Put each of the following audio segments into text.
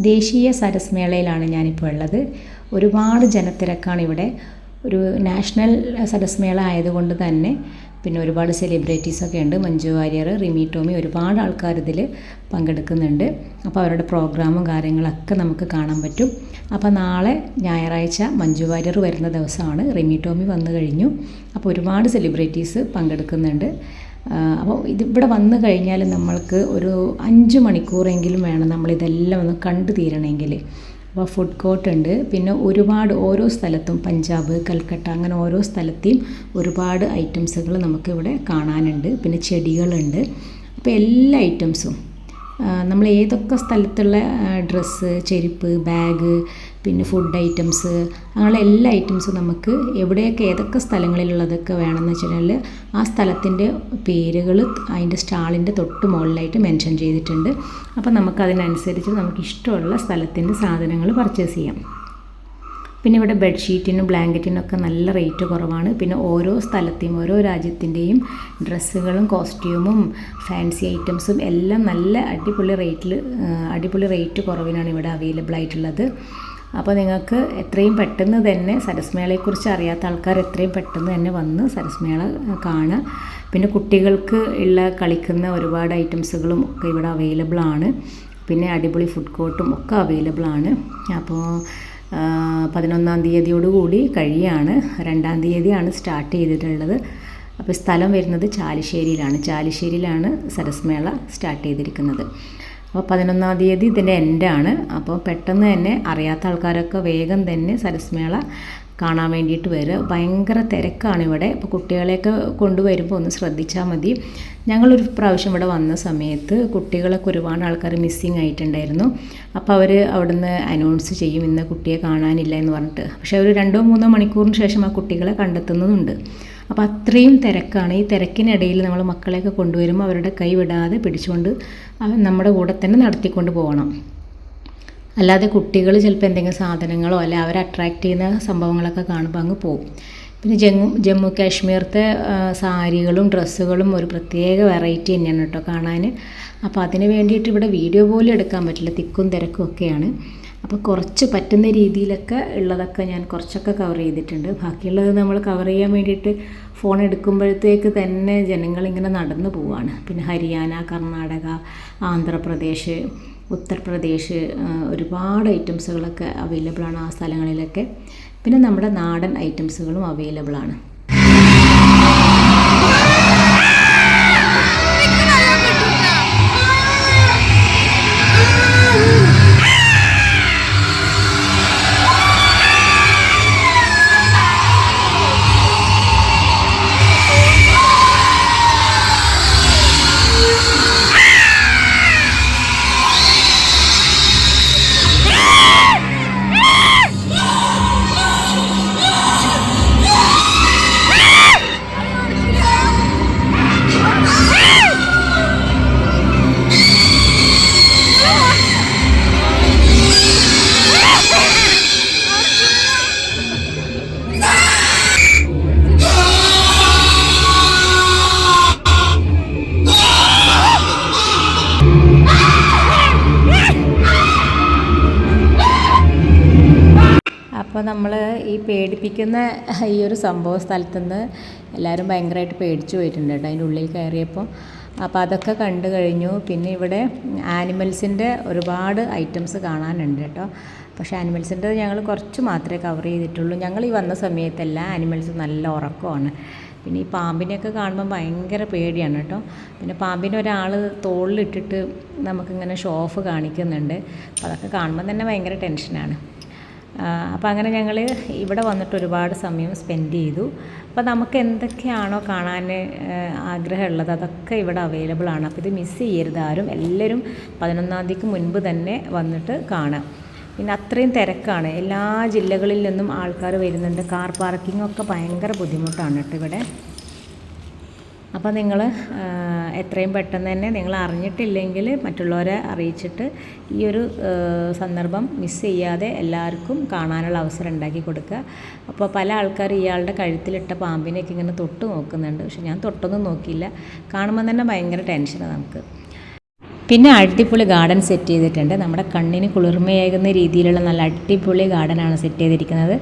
ദേശീയ സരസ് മേളയിലാണ് ഞാനിപ്പോൾ ഉള്ളത്. ഒരുപാട് ജനത്തിരക്കാണ് ഇവിടെ. ഒരു നാഷണൽ സരസ് മേള ആയതുകൊണ്ട് തന്നെ പിന്നെ ഒരുപാട് സെലിബ്രിറ്റീസൊക്കെ ഉണ്ട്. മഞ്ജു വാര്യർ, റിമി ടോമി, ഒരുപാട് ആൾക്കാർ ഇതിൽ പങ്കെടുക്കുന്നുണ്ട്. അപ്പോൾ അവരുടെ പ്രോഗ്രാമും കാര്യങ്ങളൊക്കെ നമുക്ക് കാണാൻ പറ്റും. അപ്പോൾ നാളെ ഞായറാഴ്ച മഞ്ജു വാര്യർ വരുന്ന ദിവസമാണ്. റിമി ടോമി വന്നു കഴിഞ്ഞു. അപ്പോൾ ഒരുപാട് സെലിബ്രിറ്റീസ് പങ്കെടുക്കുന്നുണ്ട്. അപ്പോൾ ഇതിവിടെ വന്നു കഴിഞ്ഞാൽ നമ്മൾക്ക് ഒരു 5 മണിക്കൂറെങ്കിലും വേണം നമ്മളിതെല്ലാം ഒന്ന് കണ്ടു തീരണമെങ്കിൽ. അപ്പോൾ ഫുഡ് കോർട്ട് ഉണ്ട്. പിന്നെ ഒരുപാട് ഓരോ സ്ഥലത്തും പഞ്ചാബ്, കൽക്കട്ട, അങ്ങനെ ഓരോ സ്ഥലത്തെയും ഒരുപാട് ഐറ്റംസുകൾ നമുക്കിവിടെ കാണാനുണ്ട്. പിന്നെ ചെടികളുണ്ട്. അപ്പോൾ എല്ലാ ഐറ്റംസും നമ്മൾ ഏതൊക്കെ സ്ഥലത്തുള്ള ഡ്രസ്സ്, ചെരുപ്പ്, ബാഗ്, പിന്നെ ഫുഡ് ഐറ്റംസ്, അങ്ങനെയുള്ള എല്ലാ ഐറ്റംസും നമുക്ക് എവിടെയൊക്കെ ഏതൊക്കെ സ്ഥലങ്ങളിലുള്ളതൊക്കെ വേണമെന്ന് വെച്ചാൽ ആ സ്ഥലത്തിൻ്റെ പേരുകൾ അതിൻ്റെ സ്റ്റാളിൻ്റെ തൊട്ട് മുകളിലായിട്ട് മെൻഷൻ ചെയ്തിട്ടുണ്ട്. അപ്പോൾ നമുക്കതിനനുസരിച്ച് നമുക്ക് ഇഷ്ടമുള്ള സ്ഥലത്തിൻ്റെ സാധനങ്ങൾ പർച്ചേസ് ചെയ്യാം. പിന്നെ ഇവിടെ ബെഡ്ഷീറ്റിനും ബ്ലാങ്കറ്റിനൊക്കെ നല്ല റേറ്റ് കുറവാണ്. പിന്നെ ഓരോ സ്ഥലത്തെയും ഓരോ രാജ്യത്തിൻ്റെയും ഡ്രസ്സുകളും കോസ്റ്റ്യൂമും ഫാൻസി ഐറ്റംസും എല്ലാം നല്ല അടിപൊളി റേറ്റ് കുറവിനാണ് ഇവിടെ അവൈലബിൾ ആയിട്ടുള്ളത്. അപ്പോൾ നിങ്ങൾക്ക് എത്രയും പെട്ടെന്ന് തന്നെ സരസ് മേളയെക്കുറിച്ച് അറിയാത്ത ആൾക്കാർ എത്രയും പെട്ടെന്ന് തന്നെ വന്ന് സരസ് മേള കാണുക. പിന്നെ കുട്ടികൾക്ക് ഉള്ള കളിക്കുന്ന ഒരുപാട് ഐറ്റംസുകളും ഒക്കെ ഇവിടെ അവൈലബിൾ ആണ്. പിന്നെ അടിപൊളി ഫുഡ് കോർട്ടും ഒക്കെ അവൈലബിൾ ആണ്. അപ്പോൾ 11-ാം തീയതിയോടുകൂടി കഴിയാണ്. 2-ാം തീയതിയാണ് സ്റ്റാർട്ട് ചെയ്തിട്ടുള്ളത്. അപ്പോൾ സ്ഥലം വരുന്നത് ചാലിശ്ശേരിയിലാണ് സരസ് മേള സ്റ്റാർട്ട് ചെയ്തിരിക്കുന്നത്. അപ്പോൾ 11-ാം തീയതി ഇതിൻ്റെ എൻഡാണ്. അപ്പോൾ പെട്ടെന്ന് തന്നെ അറിയാത്ത ആൾക്കാരൊക്കെ വേഗം തന്നെ സരസ് മേള കാണാൻ വേണ്ടിയിട്ട് വരിക. ഭയങ്കര തിരക്കാണ് ഇവിടെ. അപ്പോൾ കുട്ടികളെയൊക്കെ കൊണ്ടുവരുമ്പോൾ ഒന്ന് ശ്രദ്ധിച്ചാൽ മതി. ഞങ്ങളൊരു പ്രാവശ്യം ഇവിടെ വന്ന സമയത്ത് കുട്ടികളൊക്കെ ഒരുപാട് ആൾക്കാർ മിസ്സിങ് ആയിട്ടുണ്ടായിരുന്നു. അപ്പോൾ അവർ അവിടുന്ന് അനൗൺസ് ചെയ്യും ഇന്ന് കുട്ടിയെ കാണാനില്ല എന്ന് പറഞ്ഞിട്ട്. പക്ഷേ ഒരു 2-3 മണിക്കൂറിന് ശേഷം ആ കുട്ടികളെ കണ്ടെത്തുന്നതുണ്ട്. അപ്പോൾ അത്രയും തിരക്കാണ്. ഈ തിരക്കിനിടയിൽ നമ്മൾ മക്കളെയൊക്കെ കൊണ്ടുവരുമ്പോൾ അവരുടെ കൈ വിടാതെ പിടിച്ചുകൊണ്ട് നമ്മുടെ കൂടെ തന്നെ നടത്തിക്കൊണ്ട് പോകണം. അല്ലാതെ കുട്ടികൾ ചിലപ്പോൾ എന്തെങ്കിലും സാധനങ്ങളോ അല്ല അവരെ അട്രാക്റ്റ് ചെയ്യുന്ന സംഭവങ്ങളൊക്കെ കാണുമ്പോൾ അങ്ങ് പോകും. പിന്നെ ജമ്മു കാശ്മീരത്തെ സാരികളും ഡ്രസ്സുകളും ഒരു പ്രത്യേക വെറൈറ്റി തന്നെയാണ് കേട്ടോ കാണാൻ. അപ്പോൾ അതിന് വേണ്ടിയിട്ട് ഇവിടെ വീഡിയോ പോലും എടുക്കാൻ പറ്റില്ല, തിക്കും തിരക്കും ഒക്കെയാണ്. അപ്പോൾ കുറച്ച് പറ്റുന്ന രീതിയിലൊക്കെ ഉള്ളതൊക്കെ ഞാൻ കുറച്ചൊക്കെ കവർ ചെയ്തിട്ടുണ്ട്. ബാക്കിയുള്ളത് നമ്മൾ കവർ ചെയ്യാൻ വേണ്ടിയിട്ട് ഫോൺ എടുക്കുമ്പോഴത്തേക്ക് തന്നെ ജനങ്ങളിങ്ങനെ നടന്നു പോവുകയാണ്. പിന്നെ ഹരിയാന, കർണാടക, ആന്ധ്രാപ്രദേശ്, ഉത്തർപ്രദേശ്, ഒരുപാട് ഐറ്റംസുകളൊക്കെ അവൈലബിളാണ് ആ സ്ഥലങ്ങളിലൊക്കെ. പിന്നെ നമ്മുടെ നാടൻ ഐറ്റംസുകളും അവൈലബിളാണ്. അപ്പോൾ നമ്മൾ ഈ പേടിപ്പിക്കുന്ന ഈ ഒരു സംഭവ സ്ഥലത്തുനിന്ന് എല്ലാവരും ഭയങ്കരമായിട്ട് പേടിച്ചു പോയിട്ടുണ്ട് കേട്ടോ അതിൻ്റെ ഉള്ളിൽ കയറിയപ്പോൾ. അപ്പോൾ അതൊക്കെ കണ്ടു കഴിഞ്ഞു. പിന്നെ ഇവിടെ ആനിമൽസിൻ്റെ ഒരുപാട് ഐറ്റംസ് കാണാനുണ്ട് കേട്ടോ. പക്ഷേ ആനിമൽസിൻ്റെ ഞങ്ങൾ കുറച്ച് മാത്രമേ കവർ ചെയ്തിട്ടുള്ളൂ. ഞങ്ങൾ ഈ വന്ന സമയത്തെല്ലാം ആനിമൽസ് നല്ല ഉറക്കമാണ്. പിന്നെ ഈ പാമ്പിനെയൊക്കെ കാണുമ്പോൾ ഭയങ്കര പേടിയാണ് കേട്ടോ. പിന്നെ പാമ്പിനെ ഒരാൾ തോളിലിട്ടിട്ട് നമുക്കിങ്ങനെ ഷോ ഓഫ് കാണിക്കുന്നുണ്ട്. അപ്പോൾ അതൊക്കെ കാണുമ്പോൾ തന്നെ ഭയങ്കര ടെൻഷനാണ്. അപ്പോൾ അങ്ങനെ ഞങ്ങൾ ഇവിടെ വന്നിട്ട് ഒരുപാട് സമയം സ്പെൻഡ് ചെയ്തു. അപ്പോൾ നമുക്ക് എന്തൊക്കെയാണോ കാണാൻ ആഗ്രഹമുള്ളത് അതൊക്കെ ഇവിടെ അവൈലബിൾ ആണ്. അപ്പോൾ ഇത് മിസ് ചെയ്യരുത് ആരും. എല്ലാവരും 11-ാം തീയതിക്ക് മുൻപ് തന്നെ വന്നിട്ട് കാണാം. പിന്നെ അത്രയും തിരക്കാണ്. എല്ലാ ജില്ലകളിൽ നിന്നും ആൾക്കാർ വരുന്നുണ്ട്. കാർ പാർക്കിങ്ങൊക്കെ ഭയങ്കര ബുദ്ധിമുട്ടാണ് കേട്ടോ ഇവിടെ. അപ്പോൾ നിങ്ങൾ എത്രയും പെട്ടെന്ന് തന്നെ നിങ്ങൾ അറിഞ്ഞിട്ടില്ലെങ്കിൽ മറ്റുള്ളവരെ അറിയിച്ചിട്ട് ഈ ഒരു സന്ദർഭം മിസ് ചെയ്യാതെ എല്ലാവർക്കും കാണാനുള്ള അവസരം ഉണ്ടാക്കി കൊടുക്കുക. അപ്പോൾ പല ആൾക്കാർ ഇയാളുടെ കഴുത്തിലിട്ട പാമ്പിനെയൊക്കെ ഇങ്ങനെ തൊട്ട് നോക്കുന്നുണ്ട്. പക്ഷെ ഞാൻ തൊട്ടൊന്നും നോക്കിയില്ല. കാണുമ്പോൾ തന്നെ ഭയങ്കര ടെൻഷനാണ് നമുക്ക്. പിന്നെ അടിപൊളി ഗാർഡൻ സെറ്റ് ചെയ്തിട്ടുണ്ട്. നമ്മുടെ കണ്ണിന് കുളിർമയേകുന്ന രീതിയിലുള്ള നല്ല അടിപൊളി ഗാർഡനാണ് സെറ്റ് ചെയ്തിരിക്കുന്നത്.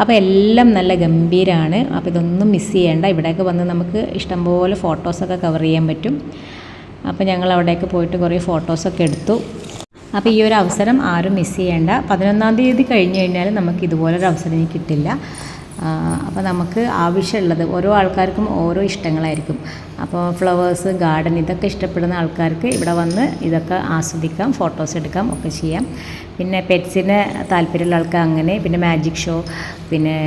അപ്പോൾ എല്ലാം നല്ല ഗംഭീരമാണ്. അപ്പോൾ ഇതൊന്നും മിസ് ചെയ്യേണ്ട. ഇവിടെയൊക്കെ വന്ന് നമുക്ക് ഇഷ്ടംപോലെ ഫോട്ടോസൊക്കെ കവർ ചെയ്യാൻ പറ്റും. അപ്പോൾ ഞങ്ങൾ അവിടേക്ക് പോയിട്ട് കുറേ ഫോട്ടോസൊക്കെ എടുത്തു. അപ്പോൾ ഈ ഒരു അവസരം ആരും മിസ് ചെയ്യേണ്ട. 11-ാം തീയതി കഴിഞ്ഞ് കഴിഞ്ഞാൽ നമുക്ക് ഇതുപോലൊരു അവസരം ഇനി കിട്ടില്ല. അപ്പോൾ നമുക്ക് ആവശ്യമുള്ളത് ഓരോ ആൾക്കാർക്കും ഓരോ ഇഷ്ടങ്ങളായിരിക്കും. അപ്പോൾ ഫ്ലവേഴ്സ്, ഗാർഡൻ ഇതൊക്കെ ഇഷ്ടപ്പെടുന്ന ആൾക്കാർക്ക് ഇവിടെ വന്ന് ഇതൊക്കെ ആസ്വദിക്കാം, ഫോട്ടോസ് എടുക്കാം ഒക്കെ ചെയ്യാം. പിന്നെ പെറ്റ്സിന് താല്പര്യമുള്ള ആൾക്ക് അങ്ങനെ, പിന്നെ മാജിക് ഷോ, പിന്നെ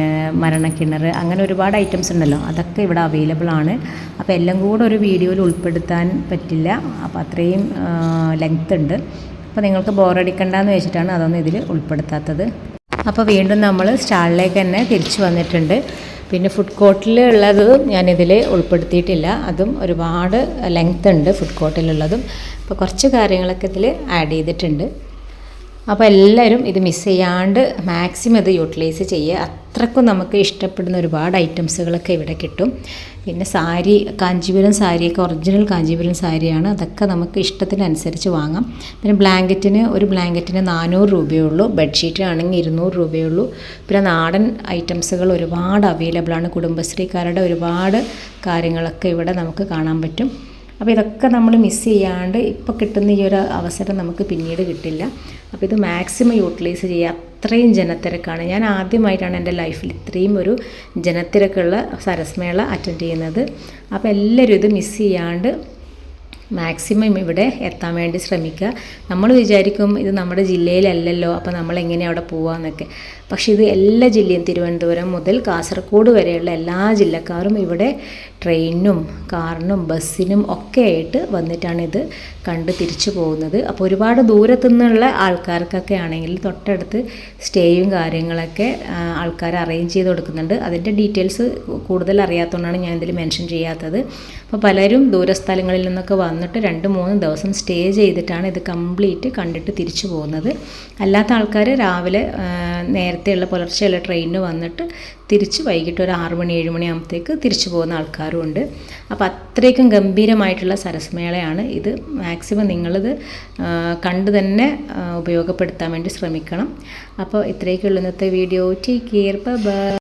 മരണക്കിണർ, അങ്ങനെ ഒരുപാട് ഐറ്റംസ് ഉണ്ടല്ലോ, അതൊക്കെ ഇവിടെ അവൈലബിൾ ആണ്. അപ്പോൾ എല്ലാം കൂടെ ഒരു വീഡിയോയിൽ ഉൾപ്പെടുത്താൻ പറ്റില്ല. അപ്പോൾ അത്രയും ലെങ്ത് ഉണ്ട്. അപ്പോൾ നിങ്ങൾക്ക് ബോറടിക്കണ്ടെന്ന് വെച്ചിട്ടാണ് അതൊന്നും ഇതിൽ ഉൾപ്പെടുത്താത്തത്. അപ്പോൾ വീണ്ടും നമ്മൾ സ്റ്റാളിലേക്ക് തന്നെ തിരിച്ചു വന്നിട്ടുണ്ട്. പിന്നെ ഫുഡ് കോർട്ടിൽ ഉള്ളത് ഞാനിതിൽ ഉൾപ്പെടുത്തിയിട്ടില്ല. അതും ഒരുപാട് ലെങ്ത് ഉണ്ട് ഫുഡ് കോർട്ടിലുള്ളതും. അപ്പോൾ കുറച്ച് കാര്യങ്ങളൊക്കെ ഇതിൽ ആഡ് ചെയ്തിട്ടുണ്ട്. അപ്പോൾ എല്ലാവരും ഇത് മിസ് ചെയ്യാണ്ട് മാക്സിമം ഇത് യൂട്ടിലൈസ് ചെയ്യുക. അത്രക്കും നമുക്ക് ഇഷ്ടപ്പെടുന്ന ഒരുപാട് ഐറ്റംസുകളൊക്കെ ഇവിടെ കിട്ടും. പിന്നെ സാരി, കാഞ്ചീപുരം സാരിയൊക്കെ ഒറിജിനൽ കാഞ്ചീപുരം സാരിയാണ്. അതൊക്കെ നമുക്ക് ഇഷ്ടത്തിനനുസരിച്ച് വാങ്ങാം. പിന്നെ ഒരു ബ്ലാങ്കറ്റിന് 400 രൂപയേ ഉള്ളൂ. ബെഡ്ഷീറ്റ് ആണെങ്കിൽ 200 രൂപയേ ഉള്ളൂ. പിന്നെ നാടൻ ഐറ്റംസുകൾ ഒരുപാട് അവൈലബിളാണ്. കുടുംബശ്രീക്കാരുടെ ഒരുപാട് കാര്യങ്ങളൊക്കെ ഇവിടെ നമുക്ക് കാണാൻ പറ്റും. അപ്പോൾ ഇതൊക്കെ നമ്മൾ മിസ് ചെയ്യാണ്ട് ഇപ്പോൾ കിട്ടുന്ന ഈ ഒരു അവസരം നമുക്ക് പിന്നീട് കിട്ടില്ല. അപ്പോൾ ഇത് മാക്സിമം യൂട്ടിലൈസ് ചെയ്യുക. അത്രയും ജനത്തിരക്കാണ്. ഞാൻ ആദ്യമായിട്ടാണ് എൻ്റെ ലൈഫിൽ ഇത്രയും ഒരു ജനത്തിരക്കുള്ള സരസ്മേള അറ്റൻഡ് ചെയ്യുന്നത്. അപ്പോൾ എല്ലാവരും ഇത് മിസ് ചെയ്യാണ്ട് മാക്സിമം ഇവിടെ എത്താൻ വേണ്ടി ശ്രമിക്കുക. നമ്മൾ വിചാരിക്കും ഇത് നമ്മുടെ ജില്ലയിലല്ലല്ലോ, അപ്പോൾ നമ്മളെങ്ങനെ അവിടെ പോവാമെന്നൊക്കെ. പക്ഷേ ഇത് എല്ലാ ജില്ലയും, തിരുവനന്തപുരം മുതൽ കാസർഗോഡ് വരെയുള്ള എല്ലാ ജില്ലക്കാരും ഇവിടെ ട്രെയിനിനും കാറിനും ബസ്സിനും ഒക്കെ ആയിട്ട് വന്നിട്ടാണ് ഇത് കണ്ട് തിരിച്ചു പോകുന്നത്. അപ്പോൾ ഒരുപാട് ദൂരത്തു നിന്നുള്ള ആൾക്കാർക്കൊക്കെ ആണെങ്കിൽ തൊട്ടടുത്ത് സ്റ്റേയും കാര്യങ്ങളൊക്കെ ആൾക്കാർ അറേഞ്ച് ചെയ്ത് കൊടുക്കുന്നുണ്ട്. അതിൻ്റെ ഡീറ്റെയിൽസ് കൂടുതൽ അറിയാത്തതുകൊണ്ടാണ് ഞാൻ ഇതിൽ മെൻഷൻ ചെയ്യാത്തത്. അപ്പോൾ പലരും ദൂരസ്ഥലങ്ങളിൽ നിന്നൊക്കെ വന്നിട്ട് 2-3 ദിവസം സ്റ്റേ ചെയ്തിട്ടാണ് ഇത് കംപ്ലീറ്റ് കണ്ടിട്ട് തിരിച്ചു പോകുന്നത്. അല്ലാത്ത ആൾക്കാർ രാവിലെ നേരത്തെയുള്ള പുലർച്ചെയുള്ള ട്രെയിനിന് വന്നിട്ട് തിരിച്ച് വൈകിട്ട് ഒരു 6 മണി 7 മണി ആകുമ്പോഴത്തേക്ക് തിരിച്ചു പോകുന്ന ആൾക്കാരും ഉണ്ട്. അപ്പോൾ അത്രയ്ക്കും ഗംഭീരമായിട്ടുള്ള സരസ്മേളയാണ് ഇത്. മാക്സിമം നിങ്ങളിത് കണ്ട് തന്നെ ഉപയോഗപ്പെടുത്താൻ വേണ്ടി ശ്രമിക്കണം. അപ്പോൾ ഇത്രയൊക്കെയുള്ള ഇന്നത്തെ വീഡിയോ. Take care, by.